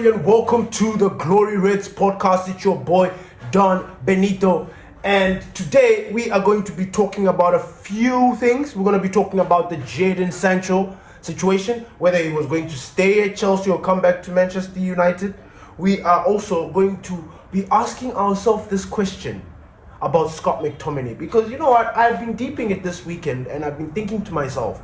and welcome to the Glory Reds podcast. It's your boy Don Benito, and today we are going to be talking about a few things. We're going to be talking about the Jadon Sancho situation, whether he was going to stay at Chelsea or come back to Manchester United. We are also going to be asking ourselves this question about Scott Mctominay, because you know what, I've been deeping it this weekend and I've been thinking to myself,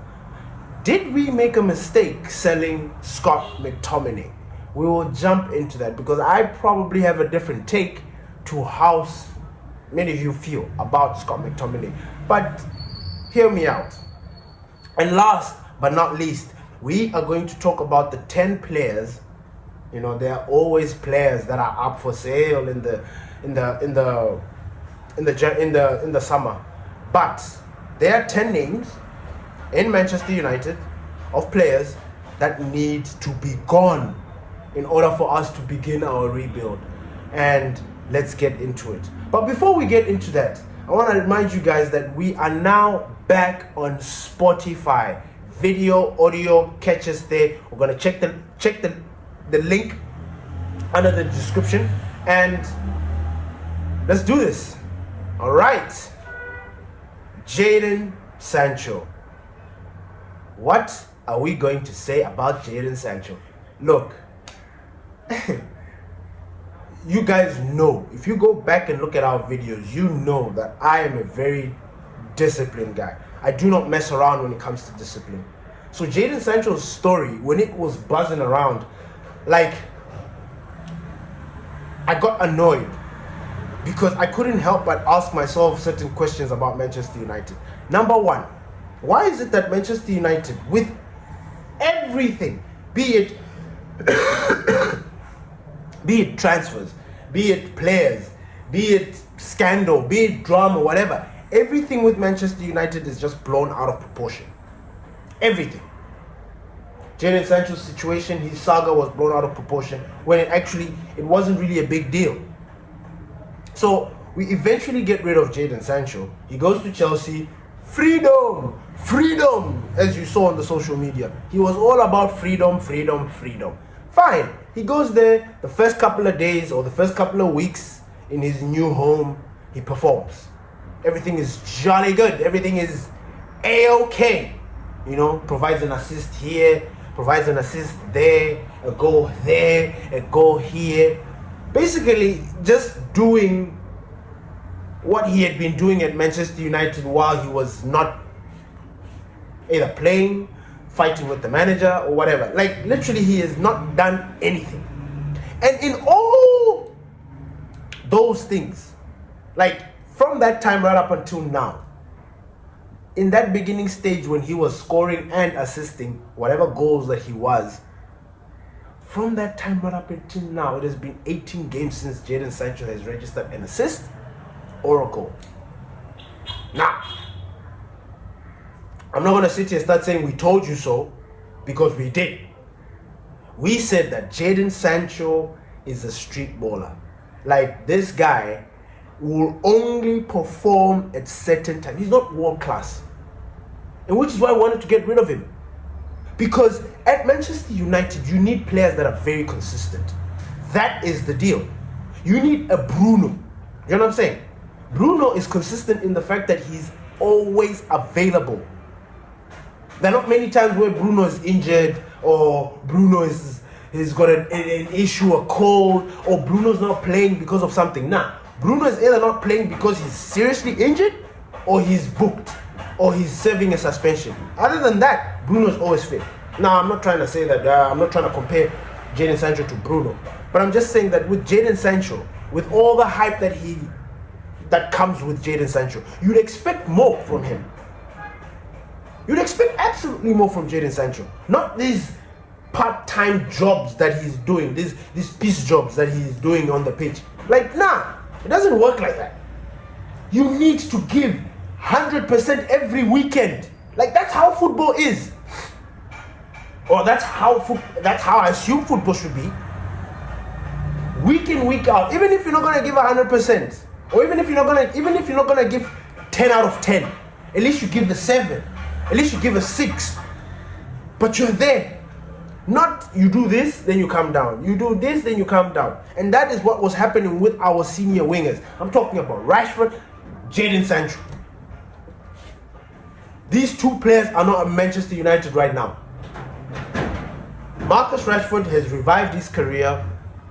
did we make a mistake selling Scott Mctominay? We will jump into that because I probably have a different take to how many of you feel about Scott McTominay. But hear me out. And last but not least, we are going to talk about the 10 players. You know, there are always players that are up for sale in the summer. But there are 10 names in Manchester United of players that need to be gone in order for us to begin our rebuild. And let's get into it. But before we get into that, I want to remind you guys that we are now back on Spotify. Video, audio, catch us there. We're gonna check the link under the description, and let's do this. All right, Jadon Sancho. What are we going to say about Jadon Sancho? Look, you guys know, if you go back and look at our videos, you know that I am a very disciplined guy. I do not mess around when it comes to discipline. So Jadon Sancho's story, when it was buzzing around, like, I got annoyed because I couldn't help but ask myself certain questions about Manchester United. Number one, why is it that Manchester United, with everything, be it transfers, be it players, be it scandal, be it drama, whatever, everything with Manchester United is just blown out of proportion. Everything. Jadon Sancho's situation, his saga was blown out of proportion when it wasn't really a big deal. So we eventually get rid of Jadon Sancho. He goes to Chelsea. Freedom, as you saw on the social media. He was all about freedom. Fine. He goes there, the first couple of days or the first couple of weeks in his new home, he performs. Everything is jolly good. Everything is A-okay. You know, provides an assist here, provides an assist there, a goal there, a goal here. Basically, just doing what he had been doing at Manchester United while he was not either playing, fighting with the manager, or whatever. Like, literally, he has not done anything. And in all those things, like, from that time right up until now, in that beginning stage when he was scoring and assisting whatever goals that he was, from that time right up until now, it has been 18 games since Jadon Sancho has registered an assist or a goal. Now, I'm not going to sit here and start saying we told you so, because we did. We said that Jadon Sancho is a street baller. Like, this guy will only perform at certain times. He's not world class. And which is why I wanted to get rid of him. Because at Manchester United, you need players that are very consistent. That is the deal. You need a Bruno. You know what I'm saying? Bruno is consistent in the fact that he's always available. There are not many times where Bruno is injured, or Bruno has got an issue, a cold, or Bruno's not playing because of something. Nah, Bruno is either not playing because he's seriously injured, or he's booked, or he's serving a suspension. Other than that, Bruno's always fit. Now, I'm not trying to say that, I'm not trying to compare Jadon Sancho to Bruno, but I'm just saying that with Jadon Sancho, with all the hype that comes with Jadon Sancho, you'd expect more from him. You'd expect absolutely more from Jadon Sancho. Not these part-time jobs that he's doing, these piece jobs that he's doing on the pitch. Like, nah, it doesn't work like that. You need to give 100% every weekend. Like, that's how football is. Or that's how I assume football should be. Week in, week out. Even if you're not gonna give 100%, or even if you're not gonna give 10 out of 10, at least you give the 7. At least you give a 6. But you're there. Not you do this, then you come down. You do this, then you come down. And that is what was happening with our senior wingers. I'm talking about Rashford, Jadon Sancho. These two players are not at Manchester United right now. Marcus Rashford has revived his career,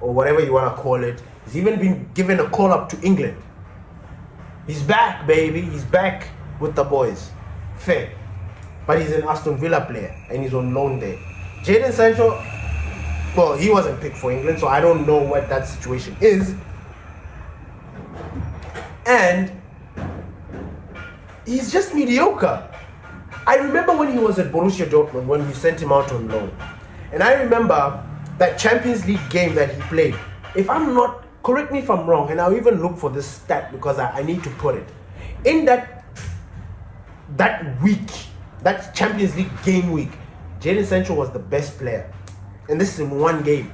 or whatever you want to call it. He's even been given a call up to England. He's back, baby. He's back with the boys. Fair. But he's an Aston Villa player, and he's on loan there. Jadon Sancho, well, he wasn't picked for England, so I don't know what that situation is. And he's just mediocre. I remember when he was at Borussia Dortmund, when we sent him out on loan. And I remember that Champions League game that he played. If I'm not, correct me if I'm wrong, and I'll even look for this stat because I need to put it. In that week, that Champions League game week, Jadon Sancho was the best player. And this is in one game.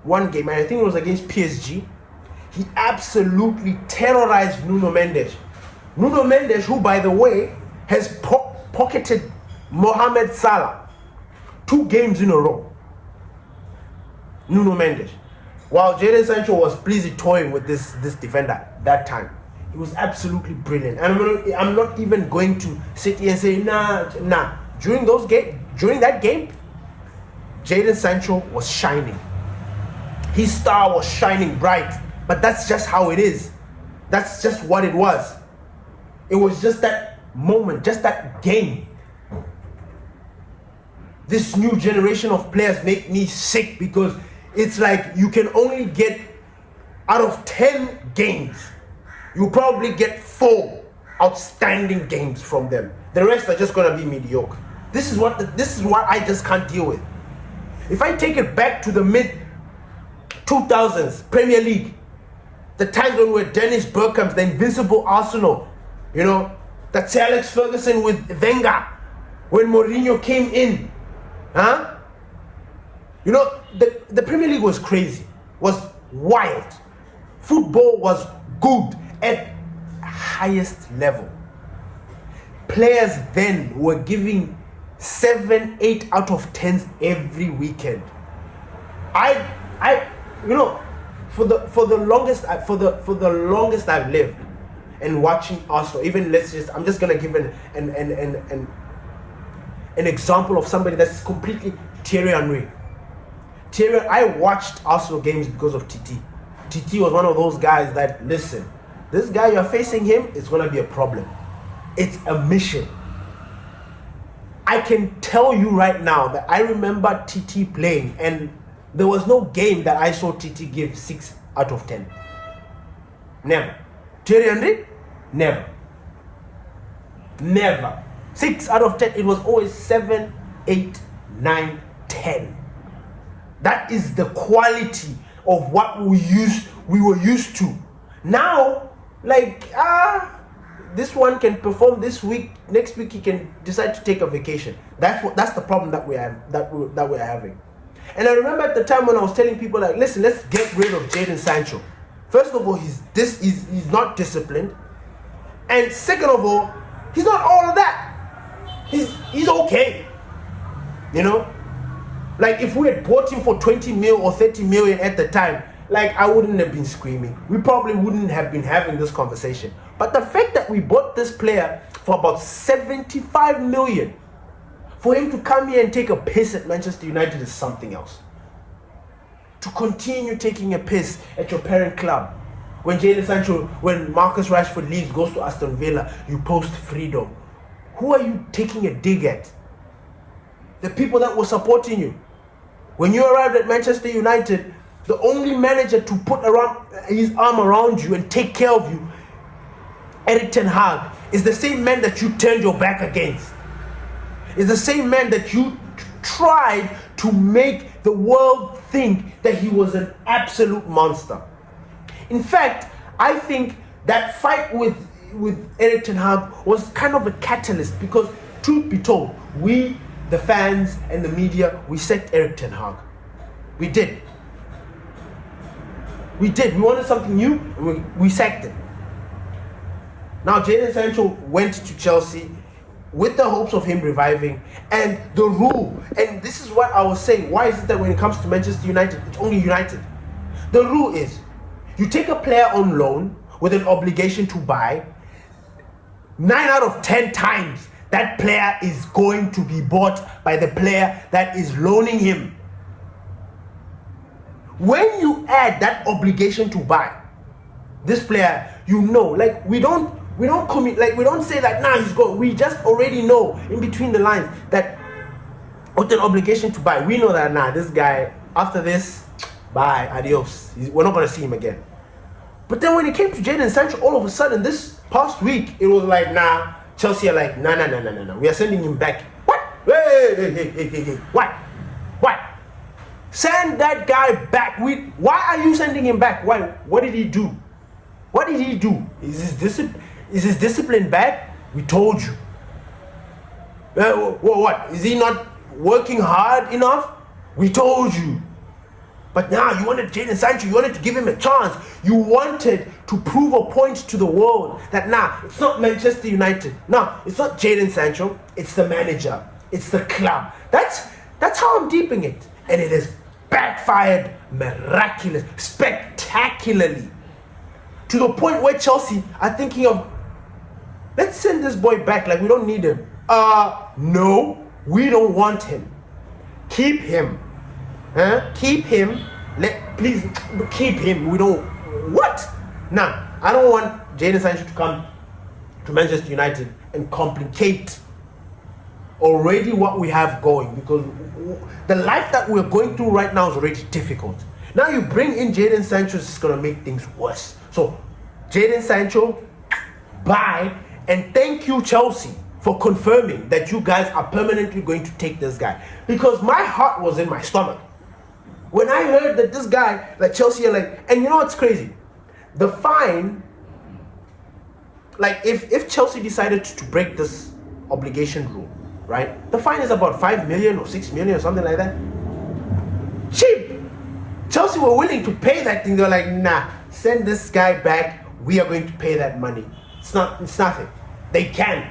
And I think it was against PSG. He absolutely terrorized Nuno Mendes. Nuno Mendes, who, by the way, has pocketed Mohamed Salah 2 games in a row. Nuno Mendes. While Jadon Sancho was busy toying with this defender that time. He was absolutely brilliant. And I'm not even going to sit here and say, nah. During that game, Jadon Sancho was shining. His star was shining bright. But that's just how it is. That's just what it was. It was just that moment, just that game. This new generation of players make me sick because it's like you can only get, out of 10 games, you probably get 4 outstanding games from them. The rest are just going to be mediocre. This is what I just can't deal with. If I take it back to the mid-2000s, Premier League, the times when we were Dennis Bergkamp, the invincible Arsenal, that's Alex Ferguson with Wenger, when Mourinho came in, the Premier League was crazy, was wild. Football was good at highest level. Players then were giving 7, 8 out of 10s every weekend. For the longest I've lived and watching Arsenal, I'm just gonna give an example of somebody that's completely Thierry Henry. I watched Arsenal games because of TT. TT was one of those guys that, listen, this guy you're facing him, it's gonna be a problem. It's a mission. I can tell you right now that I remember TT playing, and there was no game that I saw TT give 6 out of 10. Never. Thierry Henry? Never. 6 out of 10. It was always 7, 8, 9, 10. That is the quality of what we were used to. Now, this one can perform this week. Next week he can decide to take a vacation. That's the problem that we're having. And I remember at the time when I was telling people, listen, let's get rid of Jadon Sancho. First of all, he's not disciplined, and second of all, he's not all of that. He's okay. If we had bought him for 20 mil or 30 million at the time, I wouldn't have been screaming. We probably wouldn't have been having this conversation. But the fact that we bought this player for about 75 million, for him to come here and take a piss at Manchester United is something else. To continue taking a piss at your parent club. When Marcus Rashford leaves, goes to Aston Villa, you post freedom. Who are you taking a dig at? The people that were supporting you. When you arrived at Manchester United, the only manager to put his arm around you and take care of you, Erik ten Hag, is the same man that you turned your back against. Is the same man that you tried to make the world think that he was an absolute monster. In fact, I think that fight with Erik ten Hag was kind of a catalyst because, truth be told, we, the fans and the media, we sacked Erik ten Hag. We did. We wanted something new, and we sacked him. Now, Jadon Sancho went to Chelsea. with the hopes of him reviving, and the rule, and this is what I was saying, why is it that when it comes to Manchester United, it's only United? The rule is, you take a player on loan with an obligation to buy, 9 out of 10 times, that player is going to be bought by the player that is loaning him. When you add that obligation to buy, this player, you know, like we don't commit, like we don't say that nah he's going. We just already know in between the lines that with an obligation to buy, we know that nah, this guy after this, bye, adios. We're not gonna see him again. But then when it came to Jadon Sancho, all of a sudden this past week it was like nah, Chelsea are like nah, we are sending him back. What? Hey. Why? Send that guy back. Why are you sending him back? Why? What did he do? What did he do? Is his discipline bad? We told you. What? Is he not working hard enough? We told you. But now you wanted Jadon Sancho, you wanted to give him a chance. You wanted to prove a point to the world that nah, it's not Manchester United. Nah, it's not Jadon Sancho. It's the manager. It's the club. That's how I'm deeping it. And it has backfired spectacularly. To the point where Chelsea are thinking of, let's send this boy back, like we don't need him. No, we don't want him. Keep him. Keep him. Please keep him. We don't. What? Now, I don't want Jadon Sancho to come to Manchester United and complicate already what we have going, because the life that we're going through right now is already difficult. Now you bring in Jadon Sancho, it's going to make things worse. So, Jadon Sancho, bye, and thank you, Chelsea, for confirming that you guys are permanently going to take this guy. Because my heart was in my stomach when I heard that this guy, like Chelsea are like, and you know what's crazy? The fine, like if Chelsea decided to break this obligation rule, right? The fine is about 5 million or 6 million or something like that. Cheap. Chelsea were willing to pay that thing. They're like, nah, send this guy back. We are going to pay that money. It's nothing. They can.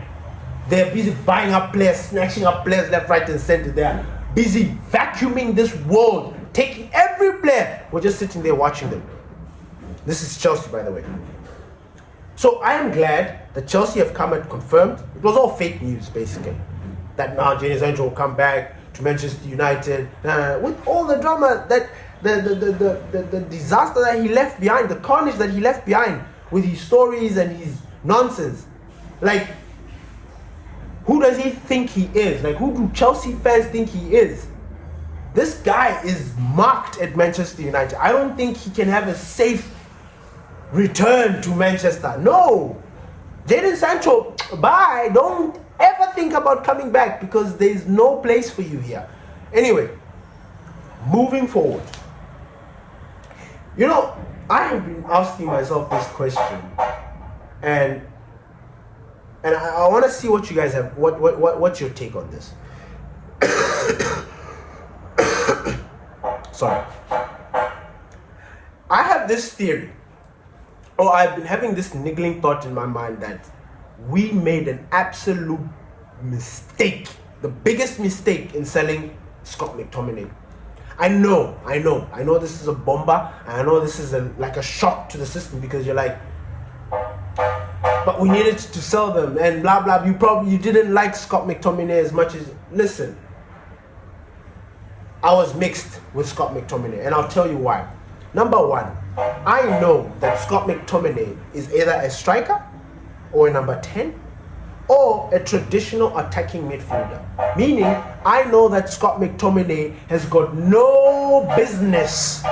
They're busy buying up players, snatching up players left, right, and center. They're busy vacuuming this world, taking every player. We're just sitting there watching them. This is Chelsea, by the way. So I am glad that Chelsea have come and confirmed. It was all fake news, basically. That now Jadon Sancho will come back to Manchester United with all the drama that the disaster that he left behind, the carnage that he left behind with his stories and his nonsense. Like, who does he think he is? Like, who do Chelsea fans think he is? This guy is marked at Manchester United. I don't think he can have a safe return to Manchester. No. Jadon Sancho, bye. Don't ever think about coming back, because there's no place for you here. Anyway, moving forward. You know, I have been asking myself this question, and I want to see what you guys have. What's your take on this? Sorry. I have this theory, or I've been having this niggling thought in my mind that we made an absolute mistake, the biggest mistake in selling Scott Mctominay. I know this is a bomber, and I know this is like a shock to the system, because you're like, but we needed to sell them and blah blah. You didn't like Scott McTominay as much as, listen, I was mixed with Scott McTominay, and I'll tell you why. Number one, I know that Scott McTominay is either a striker or a number 10 or a traditional attacking midfielder. Meaning, I know that Scott McTominay has got no business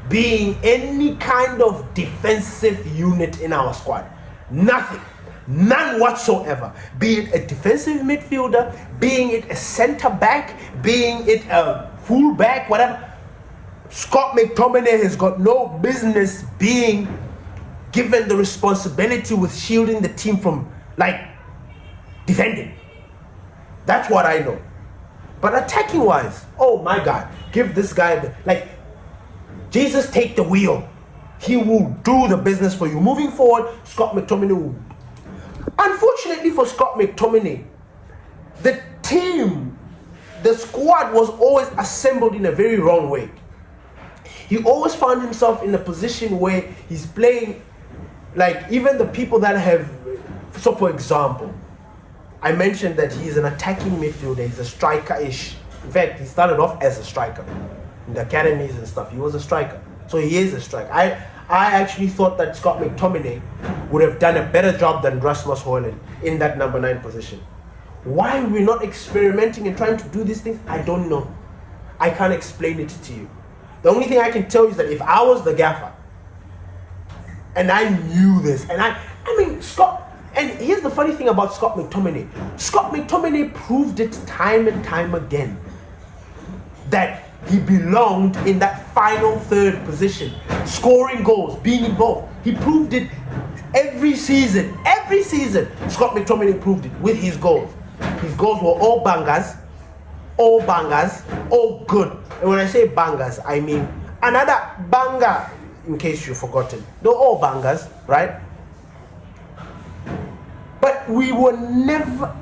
being any kind of defensive unit in our squad. Nothing. None whatsoever. Be it a defensive midfielder, being it a centre back, being it a full back, whatever. Scott McTominay has got no business being given the responsibility with shielding the team from, like, defending. That's what I know. But attacking wise, oh my God, give this guy Jesus, take the wheel. He will do the business for you. Moving forward, Scott McTominay will. Unfortunately for Scott McTominay, the team, the squad was always assembled in a very wrong way. He always found himself in a position where he's playing, like even the people that have, so for example, I mentioned that he's an attacking midfielder, he's a striker-ish. In fact, he started off as a striker in the academies and stuff. He was a striker, so he is a striker. I actually thought that Scott McTominay would have done a better job than Rasmus Højlund in that number 9 position. Why we're not experimenting and trying to do these things, I don't know. I can't explain it to you. The only thing I can tell you is that if I was the gaffer and I knew this, and I mean Scott. And here's the funny thing about Scott McTominay. Scott McTominay proved it time and time again that he belonged in that final third position, scoring goals, being involved. He proved it every season. Every season, Scott McTominay proved it with his goals. His goals were all bangers, all good. And when I say bangers, I mean another banger, in case you've forgotten. They're all bangers, right? But we were not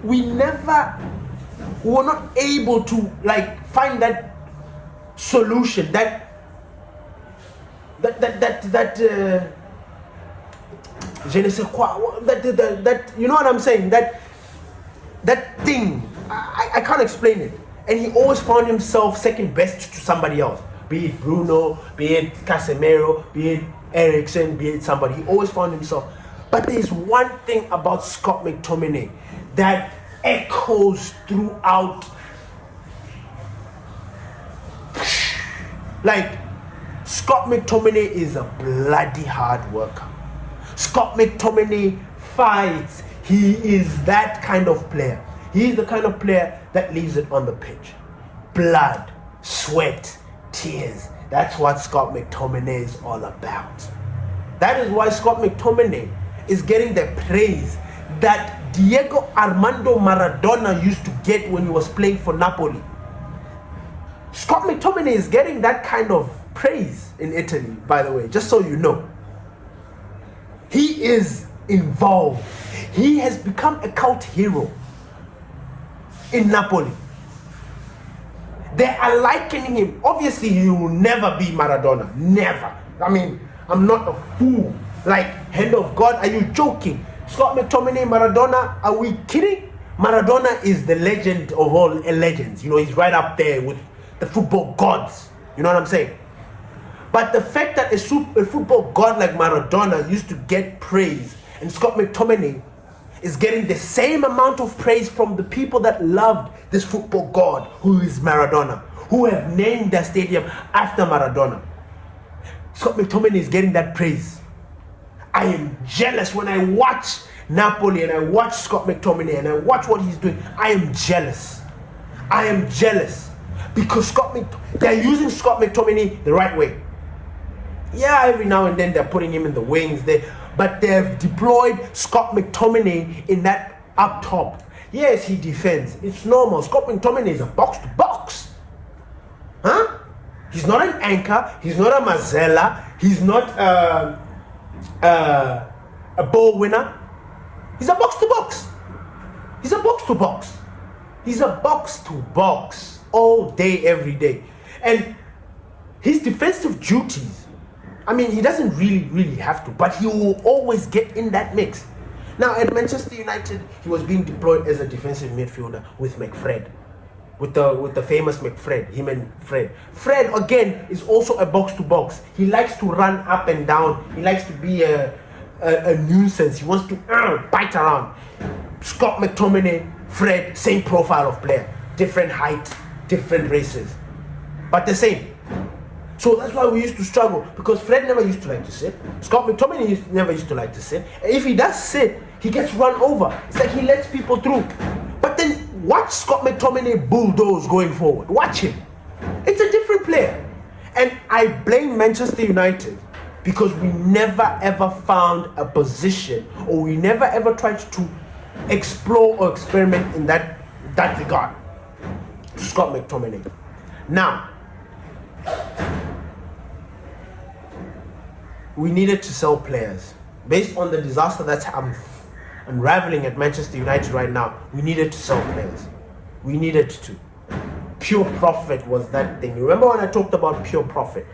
able to like find that solution, that je ne sais quoi, that you know what I'm saying, that thing, I can't explain it. And he always found himself second best to somebody else, be it Bruno, be it Casemiro, be it Eriksen, be it somebody. He always found himself. But there's one thing about Scott McTominay that echoes throughout. Like, Scott McTominay is a bloody hard worker. Scott McTominay fights. He is that kind of player. He's the kind of player that leaves it on the pitch. Blood, sweat, tears. That's what Scott McTominay is all about. That is why Scott McTominay is getting the praise that Diego Armando Maradona used to get when he was playing for Napoli. Scott McTominay is getting that kind of praise in Italy, by the way, just so you know. He is involved. He has become a cult hero in Napoli. They are likening him. Obviously, he will never be Maradona. Never. I mean, I'm not a fool. Like, hand of God, are you joking? Scott McTominay, Maradona, are we kidding? Maradona is the legend of all legends. You know, he's right up there with the football gods. You know what I'm saying? But the fact that a football god like Maradona used to get praise, and Scott McTominay is getting the same amount of praise from the people that loved this football god, who is Maradona, who have named their stadium after Maradona. Scott McTominay is getting that praise. I am jealous when I watch Napoli and I watch Scott McTominay and I watch what he's doing. I am jealous. I am jealous because they're using Scott McTominay the right way. Yeah, every now and then they're putting him in the wings there, but they've deployed Scott McTominay in that up top. Yes, he defends. It's normal. Scott McTominay is a box to box. Huh? He's not an anchor. He's not a Mazzella. He's not a ball winner. He's a box to box. He's a box to box. He's a box to box all day, every day. And his defensive duties, I mean, he doesn't really have to, but he will always get in that mix. Now, at Manchester United, he was being deployed as a defensive midfielder with McFred. With the famous McFred, him and Fred. Fred, again, is also a box-to-box. He likes to run up and down. He likes to be a nuisance. He wants to bite around. Scott McTominay, Fred, same profile of player. Different height, different races. But the same. So that's why we used to struggle, because Fred never used to like to sit. Scott McTominay never used to like to sit. And if he does sit, he gets run over. It's like he lets people through. But then watch Scott McTominay bulldoze going forward. Watch him. It's a different player. And I blame Manchester United because we never ever found a position, or we never ever tried to explore or experiment in that regard. Scott McTominay. Now, we needed to sell players. Based on the disaster that's unraveling at Manchester United right now, we needed to sell players. We needed to. Pure profit was that thing. Remember when I talked about pure profit?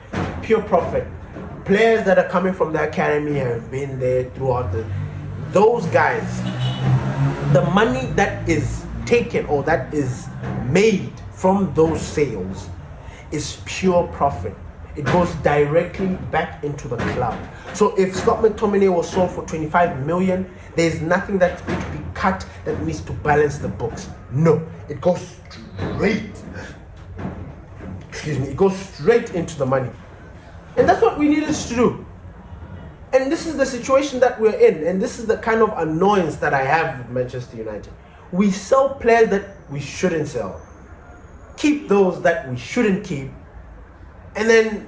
Pure profit. Players that are coming from the academy have been there throughout those guys. The money that is taken or that is made from those sales is pure profit. It goes directly back into the club. So if Scott McTominay was sold for 25 million, there's nothing that's going to be cut that needs to balance the books. No, it goes straight. It goes straight into the money. And that's what we needed to do. And this is the situation that we're in. And this is the kind of annoyance that I have with Manchester United. We sell players that we shouldn't sell. Keep those that we shouldn't keep. And then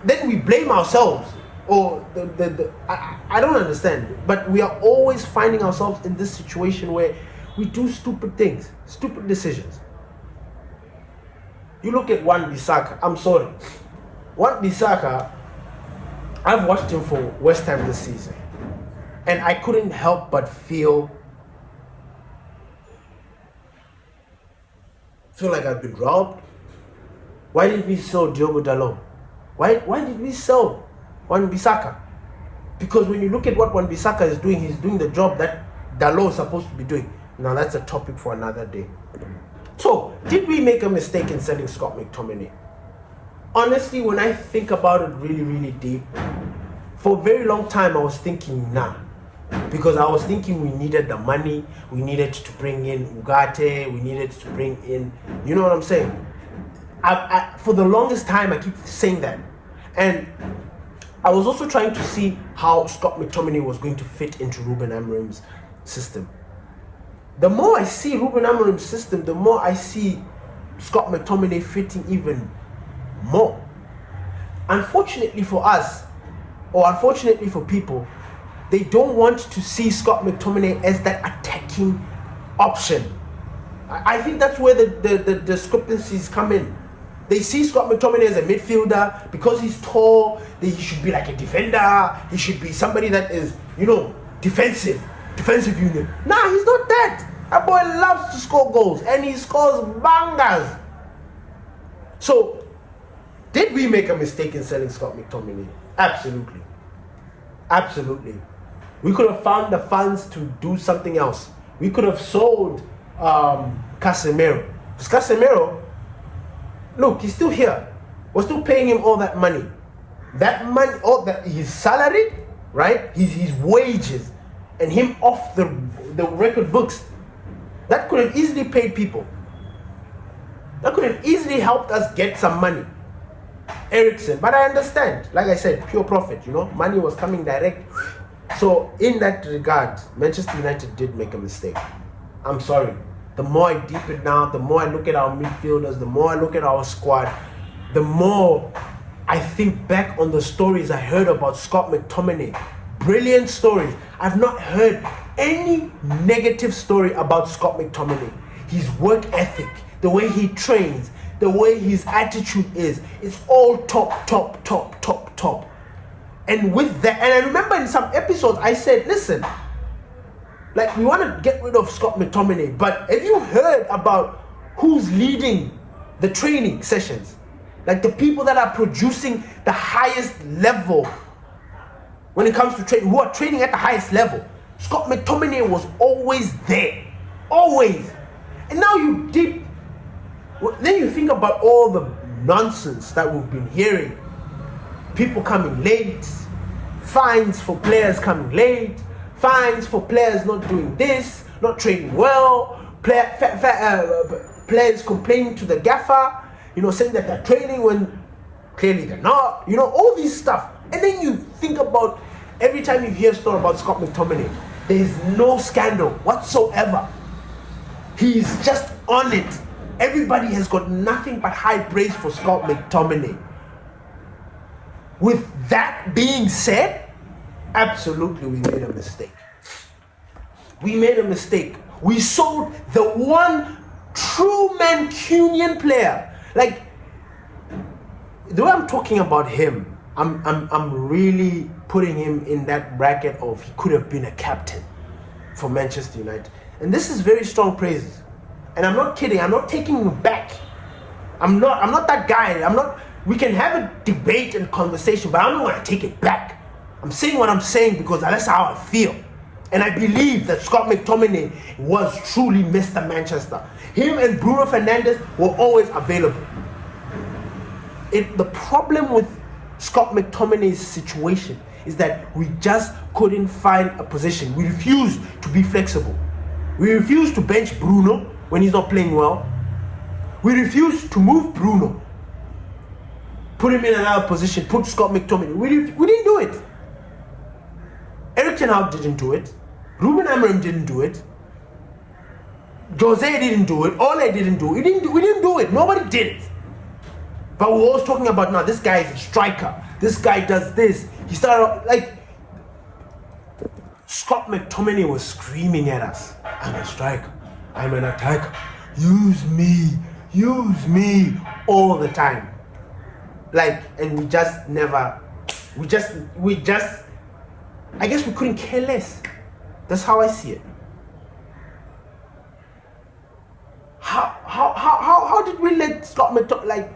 then we blame ourselves. Or I don't understand. But we are always finding ourselves in this situation where we do stupid things, stupid decisions. You look at Wan-Bissaka. I'm sorry. Wan-Bissaka, I've watched him for West Ham this season. And I couldn't help but feel like I've been robbed. Why did we sell Diogo Dalot? Why did we sell Wan-Bissaka? Because when you look at what Wan-Bissaka is doing, he's doing the job that Dalot is supposed to be doing. Now that's a topic for another day. So, did we make a mistake in selling Scott McTominay? Honestly, when I think about it really, really deep, for a very long time I was thinking nah. Because I was thinking we needed the money, we needed to bring in Ugarte, we needed to bring in, you know what I'm saying? For the longest time I keep saying that. And I was also trying to see how Scott McTominay was going to fit into Ruben Amorim's system. The more I see Ruben Amorim's system, the more I see Scott McTominay fitting even more. Unfortunately for us, or unfortunately for people, they don't want to see Scott McTominay as that attacking option. I think that's where the discrepancies come in. They see Scott McTominay as a midfielder because he's tall. He should be like a defender. He should be somebody that is, defensive unit. Nah, he's not that. That boy loves to score goals and he scores bangers. So, did we make a mistake in selling Scott McTominay? Absolutely. Absolutely. We could have found the funds to do something else. We could have sold Casemiro. Because Casemiro, look, he's still here. We're still paying him all that money. That money, all that his salary, right? His wages, and him off the record books. That could have easily paid people. That could have easily helped us get some money. Eriksen, but I understand. Like I said, pure profit. Money was coming direct. So in that regard, Manchester United did make a mistake. I'm sorry. The more I deepen now, the more I look at our midfielders, the more I look at our squad, the more I think back on the stories I heard about Scott McTominay. Brilliant stories. I've not heard any negative story about Scott McTominay. His work ethic, the way he trains, the way his attitude is, it's all top. And with that, and I remember in some episodes I said, listen, like we want to get rid of Scott McTominay, but have you heard about who's leading the training sessions? Like the people that are producing the highest level when it comes to training, who are training at the highest level. Scott McTominay was always there. Always. And now then you think about all the nonsense that we've been hearing. People coming late, fines for players coming late, fines for players not doing this, not training well, players complaining to the gaffer, saying that they're training when clearly they're not, all these stuff. And then you think about every time you hear a story about Scott McTominay, there is no scandal whatsoever. He's just on it. Everybody has got nothing but high praise for Scott McTominay. With that being said, absolutely we made a mistake. We made a mistake. We sold the one true Mancunian player. Like, the way I'm talking about him, I'm really putting him in that bracket of he could have been a captain. for Manchester United. And this is very strong praises. And I'm not kidding. I'm not taking him back. I'm not that guy. We can have a debate and conversation, but I'm not going to take it back. I'm saying what I'm saying because that's how I feel. And I believe that Scott McTominay was truly Mr. Manchester. Him and Bruno Fernandes were always available. The problem with Scott McTominay's situation is that we just couldn't find a position. We refused to be flexible. We refused to bench Bruno when he's not playing well. We refused to move Bruno, put him in another position, put Scott McTominay. We didn't do it. Erik ten Hag didn't do it. Ruben Amorim didn't do it. Jose didn't do it. Ole didn't do it. We didn't do it. Nobody did it. But we're always talking about, now this guy is a striker. This guy does this. He started like Scott McTominay was screaming at us. I'm a striker. I'm an attacker. Use me all the time. And we just never, I guess we couldn't care less. That's how I see it. How did we let Scott McTominay,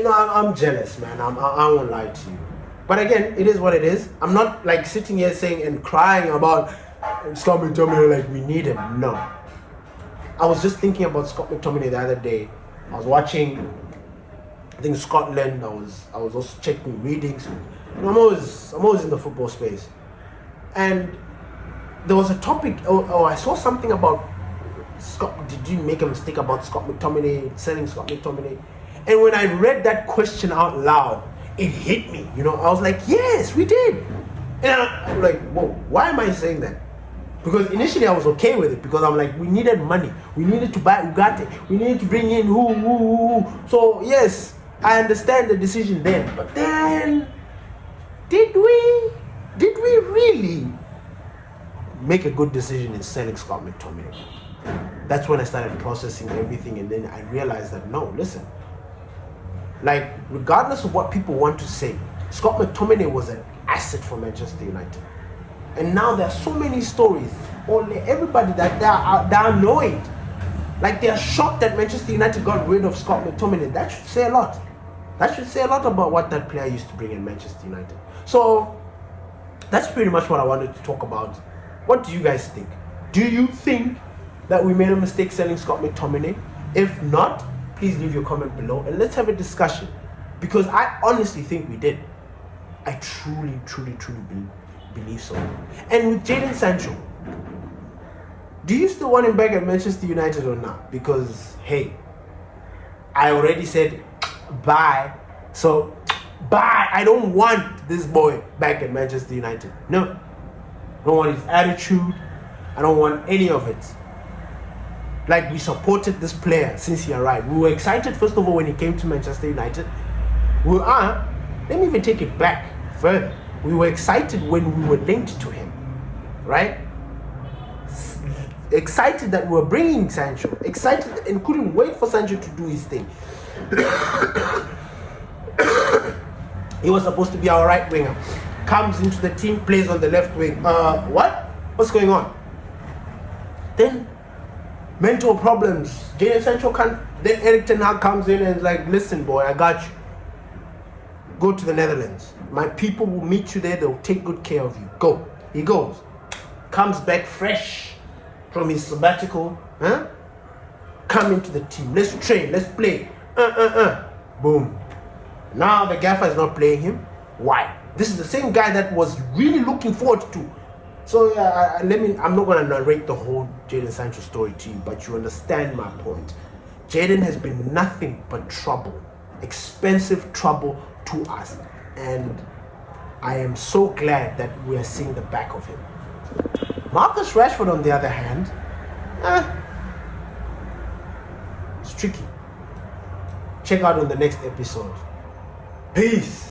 I'm jealous, man. I won't lie to you. But again, it is what it is. I'm not sitting here saying and crying about Scott McTominay we need him. No. I was just thinking about Scott McTominay the other day. I was watching, I think, Scotland. I was also checking readings. I'm always in the football space. And there was a topic, I saw something about Scott. Did you make a mistake about Scott McTominay, selling Scott McTominay? And when I read that question out loud, it hit me. I was like, yes, we did. And I'm like, whoa, why am I saying that? Because initially I was okay with it because I'm like, we needed money. We needed to buy Ugarte. We needed to bring in who. So yes, I understand the decision then. But then, did we really make a good decision in selling Scott McTominay? That's when I started processing everything, and then I realized that no, listen. Regardless of what people want to say, Scott McTominay was an asset for Manchester United. And now there are so many stories, everybody that they're annoyed. They're shocked that Manchester United got rid of Scott McTominay. That should say a lot. That should say a lot about what that player used to bring in Manchester United. So that's pretty much what I wanted to talk about. What do you guys think? Do you think that we made a mistake selling Scott McTominay? If not, please leave your comment below and let's have a discussion. Because I honestly think we did. I truly believe so. And with Jadon Sancho, do you still want him back at Manchester United or not? Because, hey, I already said bye. So, bye. I don't want this boy back at Manchester United. No. I don't want his attitude. I don't want any of it. We supported this player since he arrived. We were excited, first of all, when he came to Manchester United. Let me even take it back further. We were excited when we were linked to him, right? Excited that we were bringing Sancho. Excited and couldn't wait for Sancho to do his thing. He was supposed to be our right winger. Comes into the team, plays on the left wing. What? What's going on? Then mental problems. Jadon Sancho can't. Then Erik ten Hag comes in and is like, listen, boy, I got you. Go to the Netherlands. My people will meet you there. They'll take good care of you. Go. He goes. Comes back fresh from his sabbatical. Come into the team. Let's train. Let's play. Boom. Now the gaffer is not playing him. Why? This is the same guy that was really looking forward to. So I'm not going to narrate the whole Jadon Sancho story to you, but you understand my point. Jadon has been nothing but trouble. Expensive trouble to us. And I am so glad that we are seeing the back of him. Marcus Rashford, on the other hand, it's tricky. Check out on the next episode. Peace.